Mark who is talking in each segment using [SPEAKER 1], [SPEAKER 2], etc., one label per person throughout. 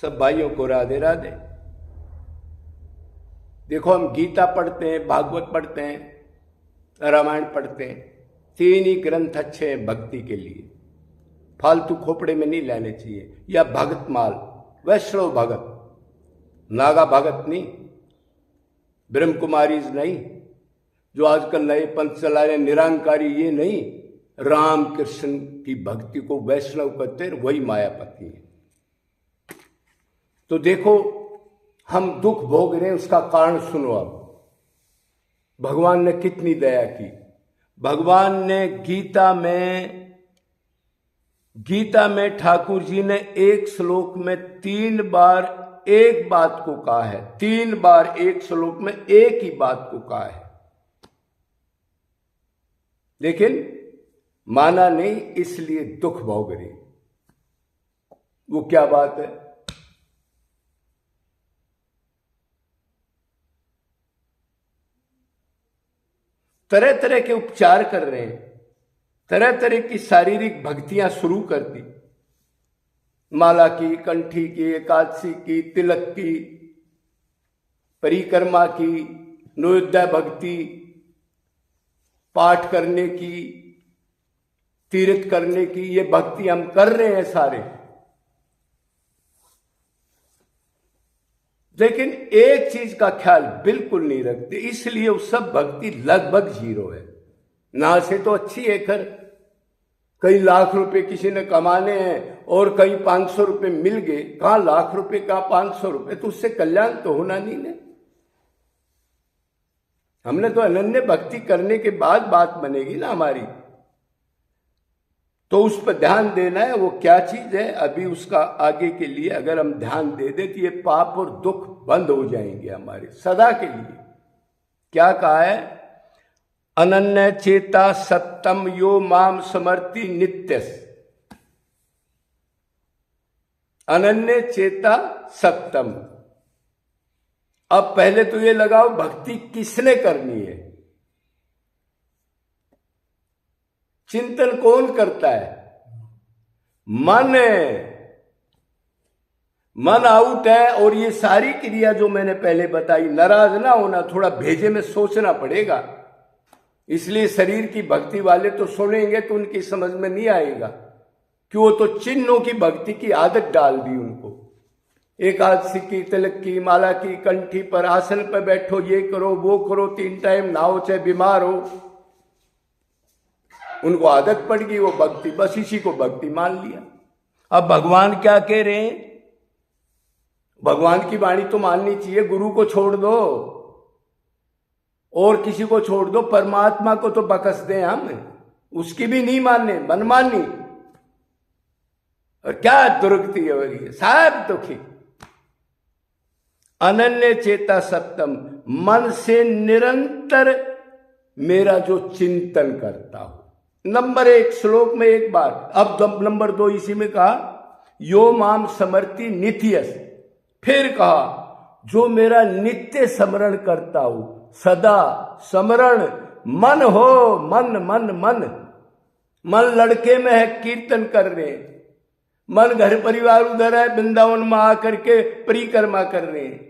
[SPEAKER 1] सब भाइयों को राधे राधे। देखो, हम गीता पढ़ते हैं, भागवत पढ़ते हैं, रामायण पढ़ते हैं, तीन ही ग्रंथ अच्छे हैं भक्ति के लिए, फालतू खोपड़े में नहीं लेने चाहिए। या भगत माल, वैष्णव भगत, नागा भगत नहीं, ब्रह्म कुमारीज नहीं, जो आजकल नए पंथ चला रहे निरंकारी, ये नहीं। राम कृष्ण की भक्ति को वैष्णव कहते हैं, वही मायापति है। तो देखो, हम दुख भोग रहे हैं, उसका कारण सुनो। अब भगवान ने कितनी दया की। भगवान ने गीता में ठाकुर जी ने एक श्लोक में 3 बार एक बात को कहा है। 3 बार एक श्लोक में एक ही बात को कहा है, लेकिन माना नहीं, इसलिए दुख भोग रही। वो क्या बात है? तरह तरह के उपचार कर रहे हैं, तरह तरह की शारीरिक भक्तियां शुरू कर दी, माला की, कंठी की, एकादशी की, तिलक की, परिक्रमा की, नोयोदय भक्ति, पाठ करने की, तीर्थ करने की, ये भक्ति हम कर रहे हैं सारे। लेकिन एक चीज का ख्याल बिल्कुल नहीं रखते, इसलिए वो सब भक्ति लगभग 0 है। ना से तो अच्छी है, खैर कई लाख रुपए किसी ने कमाने हैं और कई 500 रुपए मिल गए, कहां लाख रुपए का 500 रुपए, तो उससे कल्याण तो होना नहीं ने। हमने तो अनन्य भक्ति करने के बाद बात बनेगी ना हमारी, तो उस पर ध्यान देना है। वो क्या चीज है, अभी उसका आगे के लिए अगर हम ध्यान दे दे तो ये पाप और दुख बंद हो जाएंगे हमारे सदा के लिए। क्या कहा है? अनन्य चेता सत्तम यो माम समर्ति नित्यस। अनन्य चेता सत्तम। अब पहले तो ये लगाओ, भक्ति किसने करनी है? चिंतन कौन करता है? मन है। मन आउट है, और ये सारी क्रिया जो मैंने पहले बताई, नाराज ना होना, थोड़ा भेजे में सोचना पड़ेगा। इसलिए शरीर की भक्ति वाले तो सुनेंगे तो उनकी समझ में नहीं आएगा, कि वो तो चिन्हों की भक्ति की आदत डाल दी उनको। एकादशी की, तिलक की, माला की, कंठी पर, आसन पर बैठो, ये करो वो करो, 3 टाइम नहाओ चाहे बीमार हो, उनको आदत पड़ गई वो भक्ति, बस इसी को भक्ति मान लिया। अब भगवान क्या कह रहे हैं? भगवान की वाणी तो माननी चाहिए, गुरु को छोड़ दो और किसी को छोड़ दो, परमात्मा को तो बकस दें हम, उसकी भी नहीं मानने, मनमानी। और क्या दुर्गति हो रही है, सब दुखी। अनन्य चेता सत्तम, मन से निरंतर मेरा जो चिंतन करता हूं। नंबर 1 श्लोक में एक बार, अब नंबर 2 इसी में कहा, यो माम समर्ति नित्यस। फिर कहा, जो मेरा नित्य स्मरण करता हूं, सदा स्मरण। मन हो, मन मन मन। मन लड़के में है, कीर्तन कर रहे हैं। मन घर परिवार उधर है, वृंदावन में आकर के परिक्रमा कर रहे हैं।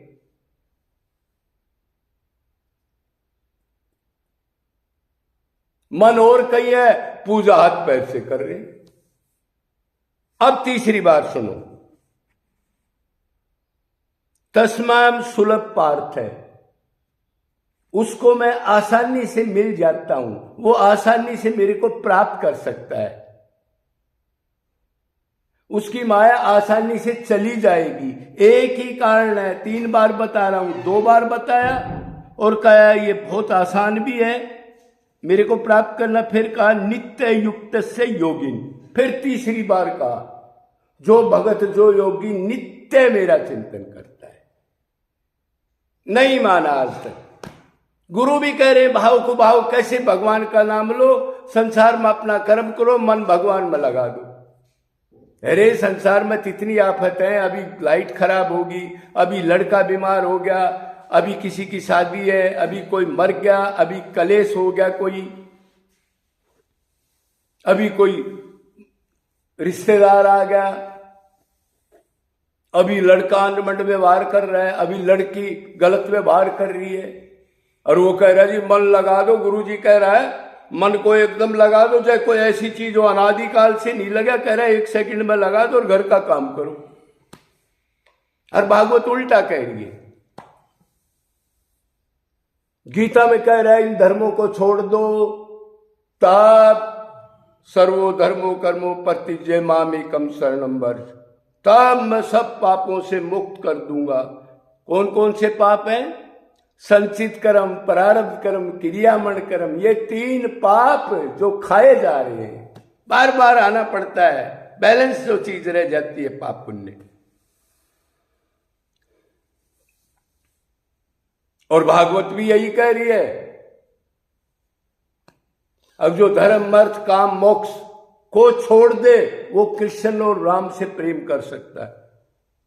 [SPEAKER 1] मन और कहीं है, पूजा हाथ पैर से कर रहे हैं। अब तीसरी बार सुनो, तस्माम सुलभ पार्थ है, उसको मैं आसानी से मिल जाता हूं, वो आसानी से मेरे को प्राप्त कर सकता है, उसकी माया आसानी से चली जाएगी। एक ही कारण है, 3 बार बता रहा हूं, 2 बार बताया और कहा ये बहुत आसान भी है मेरे को प्राप्त करना। फिर कहा नित्य युक्त से योगिन। फिर तीसरी बार कहा, जो भगत जो योगी नित्य मेरा चिंतन करता है। नहीं माना आज तक। गुरु भी कह रहे भाव को भाव, कैसे भगवान का नाम लो, संसार में अपना कर्म करो, मन भगवान में लगा दो। अरे संसार में कितनी आफत है, अभी लाइट खराब होगी, अभी लड़का बीमार हो गया, अभी किसी की शादी है, अभी कोई मर गया, अभी कलेश हो गया कोई, अभी कोई रिश्तेदार आ गया, अभी लड़का अनमंड व्यवहार कर रहा है, अभी लड़की गलत व्यवहार कर रही है, और वो कह रहा है जी मन लगा दो। गुरु जी कह रहा है मन को एकदम लगा दो, चाहे कोई ऐसी चीज हो अनादिकाल से नहीं लगा, कह रहा है 1 सेकंड में लगा दो और घर का काम करो। और भागवत उल्टा कह रही है। गीता में कह रहा है इन धर्मों को छोड़ दो, तब सर्वो धर्मो कर्मो परित्यज्य मामेकं शरणं व्रज, तब मैं सब पापों से मुक्त कर दूंगा। कौन कौन से पाप हैं? संचित कर्म, प्रारब्ध कर्म, क्रियामण कर्म। ये 3 पाप जो खाए जा रहे हैं, बार बार आना पड़ता है, बैलेंस जो चीज रह जाती है पाप पुण्य। और भागवत भी यही कह रही है। अब जो धर्म अर्थ काम मोक्ष को छोड़ दे वो कृष्ण और राम से प्रेम कर सकता है।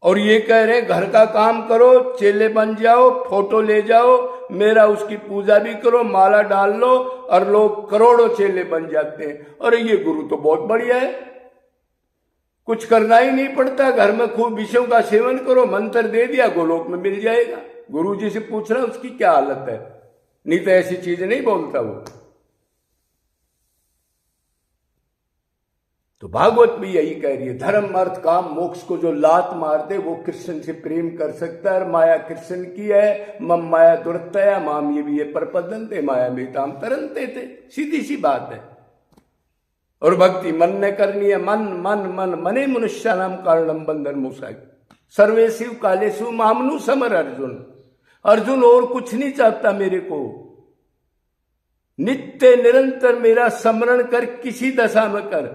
[SPEAKER 1] और ये कह रहे घर का काम करो, चेले बन जाओ, फोटो ले जाओ, मेरा उसकी पूजा भी करो, माला डाल लो, और लोग करोड़ों चेले बन जाते हैं। और ये गुरु तो बहुत बढ़िया है, कुछ करना ही नहीं पड़ता, घर में खूब विषयों का सेवन करो, मंत्र दे दिया, गोलोक में मिल जाएगा। गुरु जी से पूछ रहा उसकी क्या हालत है, नहीं तो ऐसी चीज नहीं बोलता वो। तो भागवत भी यही कह रही है, धर्म अर्थ काम मोक्ष को जो लात मार दे वो कृष्ण से प्रेम कर सकता है। और माया कृष्ण की है, मम माया दुरतया माम ये भी है प्रपदंते माया में ताम तरनते थे, सीधी सी बात है। और भक्ति मन ने करनी है, मन मन मन मने मनुष्य नाम कारणम बंधन मोसाई सर्वे शिव काले शिव मामनु समर अर्जुन। अर्जुन और कुछ नहीं चाहता मेरे को, नित्य निरंतर मेरा स्मरण कर, किसी दशा में कर,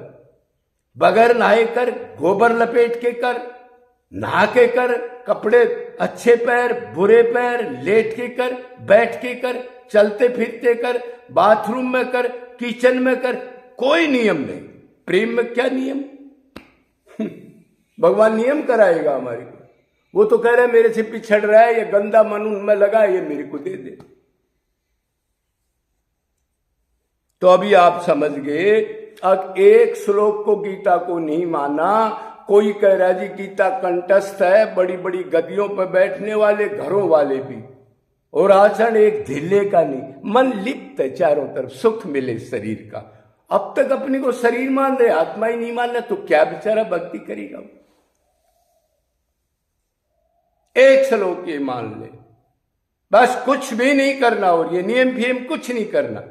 [SPEAKER 1] बगैर नहाए कर, गोबर लपेट के कर, नहा के कर, कपड़े अच्छे पैर बुरे पैर, लेट के कर, बैठ के कर, चलते फिरते कर, बाथरूम में कर, किचन में कर, कोई नियम नहीं। प्रेम में क्या नियम? भगवान नियम कराएगा हमारे को। वो तो कह रहा है मेरे से पिछड़ रहा है, ये गंदा मन उनमें लगा, ये मेरे को दे दे। तो अभी आप समझ गए। अब एक श्लोक को गीता को नहीं माना, कोई कह रहा जी गीता कंठस्थ है, बड़ी बड़ी गद्दियों पर बैठने वाले घरों वाले भी, और आचरण एक ढीले का नहीं, मन लिप्त है चारों तरफ, सुख मिले शरीर का। अब तक अपने को शरीर मान रहे, आत्मा ही नहीं मान रहे, तो क्या बेचारा भक्ति करेगा? एक श्लोक ये मान ले, बस कुछ भी नहीं करना, और ये नियम फियम कुछ नहीं करना,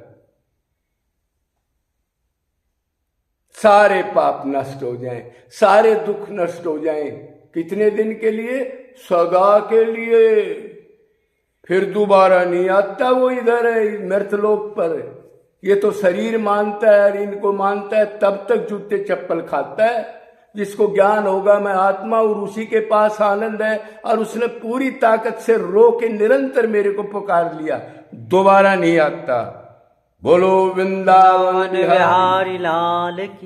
[SPEAKER 1] सारे पाप नष्ट हो जाएं, सारे दुख नष्ट हो जाएं। कितने दिन के लिए? सदा के लिए। फिर दोबारा नहीं आता वो इधर है मृतलोक पर। ये तो शरीर मानता है और इनको मानता है, तब तक जूते चप्पल खाता है। जिसको ज्ञान होगा मैं आत्मा और उसी के पास आनंद है, और उसने पूरी ताकत से रो के निरंतर मेरे को पुकार लिया, दोबारा नहीं आता। बोलो वृंदावन बिहारी लाल की।